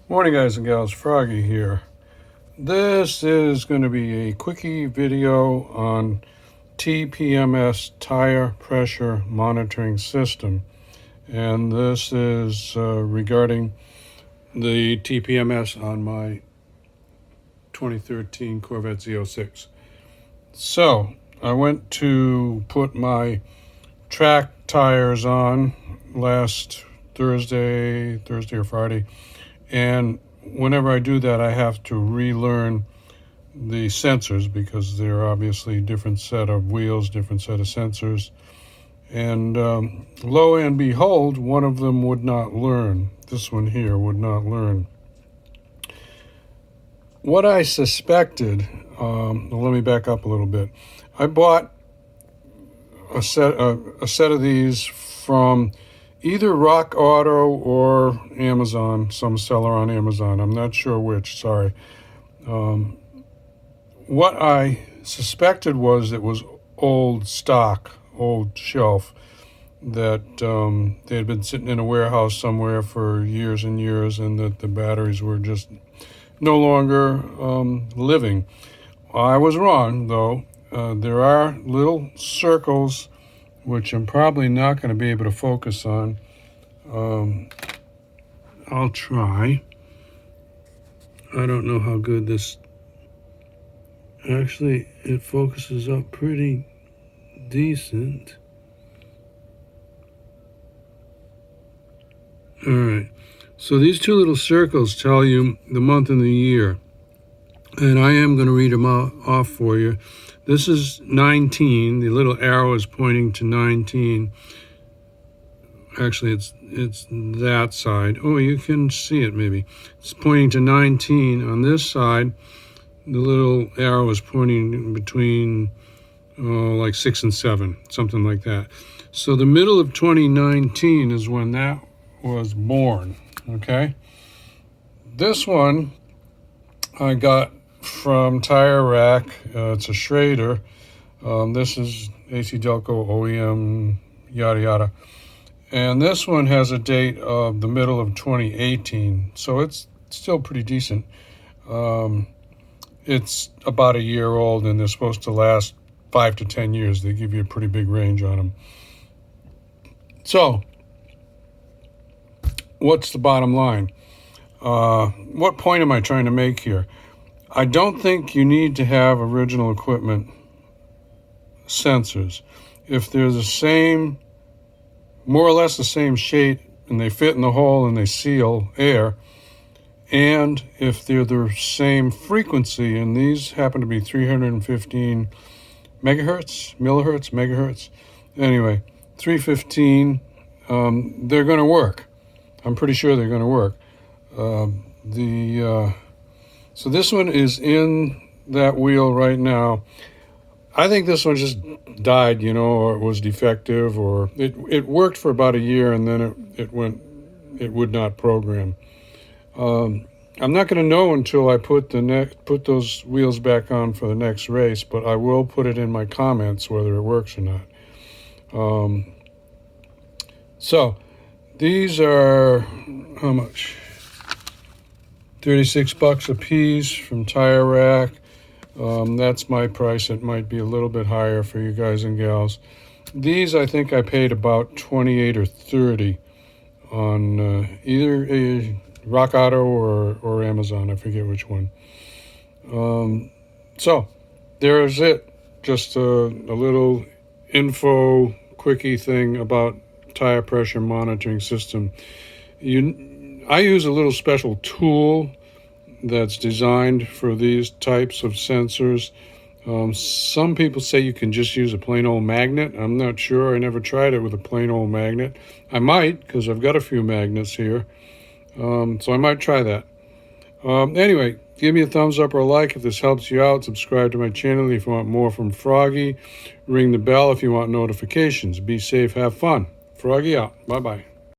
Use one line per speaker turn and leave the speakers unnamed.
Morning guys and gals, Froggy here. This is going to be a quickie video on tpms tire pressure monitoring system, and this is regarding the tpms on my 2013 Corvette Z06. So I went to put my track tires on last Thursday or Friday, and whenever I do that, I have to relearn the sensors because they're obviously different set of wheels, different set of sensors. And lo and behold, one of them would not learn. This one here would not learn. What I suspected, let me back up a little bit. I bought a set of these from either Rock Auto or Amazon, some seller on Amazon. I'm not sure which, sorry. What I suspected was it was old stock, old shelf, that they had been sitting in a warehouse somewhere for years and years, and that the batteries were just no longer living. I was wrong, though. There are little circles which I'm probably not going to be able to focus on. I'll try. I don't know how good this... Actually, it focuses up pretty decent. Alright, so these two little circles tell you the month and the year. And I am going to read them off for you. This is 19. The little arrow is pointing to 19. Actually, it's that side. Oh, you can see it maybe. It's pointing to 19. On this side, the little arrow is pointing between like 6 and 7, something like that. So the middle of 2019 is when that was born, okay? This one I got from Tire Rack. It's a schrader. This is AC Delco OEM, yada yada. And this one has a date of the middle of 2018, so it's still pretty decent. It's about a year old, and they're supposed to last 5 to 10 years. They give you a pretty big range on them. So, what's the bottom line? What point am I trying to make here? I don't think you need to have original equipment sensors. If they're the same, more or less the same shape, and they fit in the hole and they seal air, and if they're the same frequency, and these happen to be 315 megahertz. Anyway, 315, they're going to work. I'm pretty sure they're going to work. So this one is in that wheel right now. I think this one just died, or it was defective, or it worked for about a year, and then it would not program. I'm not going to know until I put those wheels back on for the next race, but I will put it in my comments whether it works or not. So these are how much? $36 a piece from Tire Rack. That's my price. It might be a little bit higher for you guys and gals. These I think I paid about 28 or 30 on either a Rock Auto or Amazon. I forget which one. So there's it. Just a little info quickie thing about tire pressure monitoring system. I use a little special tool that's designed for these types of sensors. Some people say you can just use a plain old magnet. I'm not sure. I never tried it with a plain old magnet. I might, because I've got a few magnets here. So I might try that. Anyway, give me a thumbs up or a like if this helps you out. Subscribe to my channel if you want more from Froggy. Ring the bell if you want notifications. Be safe, have fun. Froggy out. Bye-bye.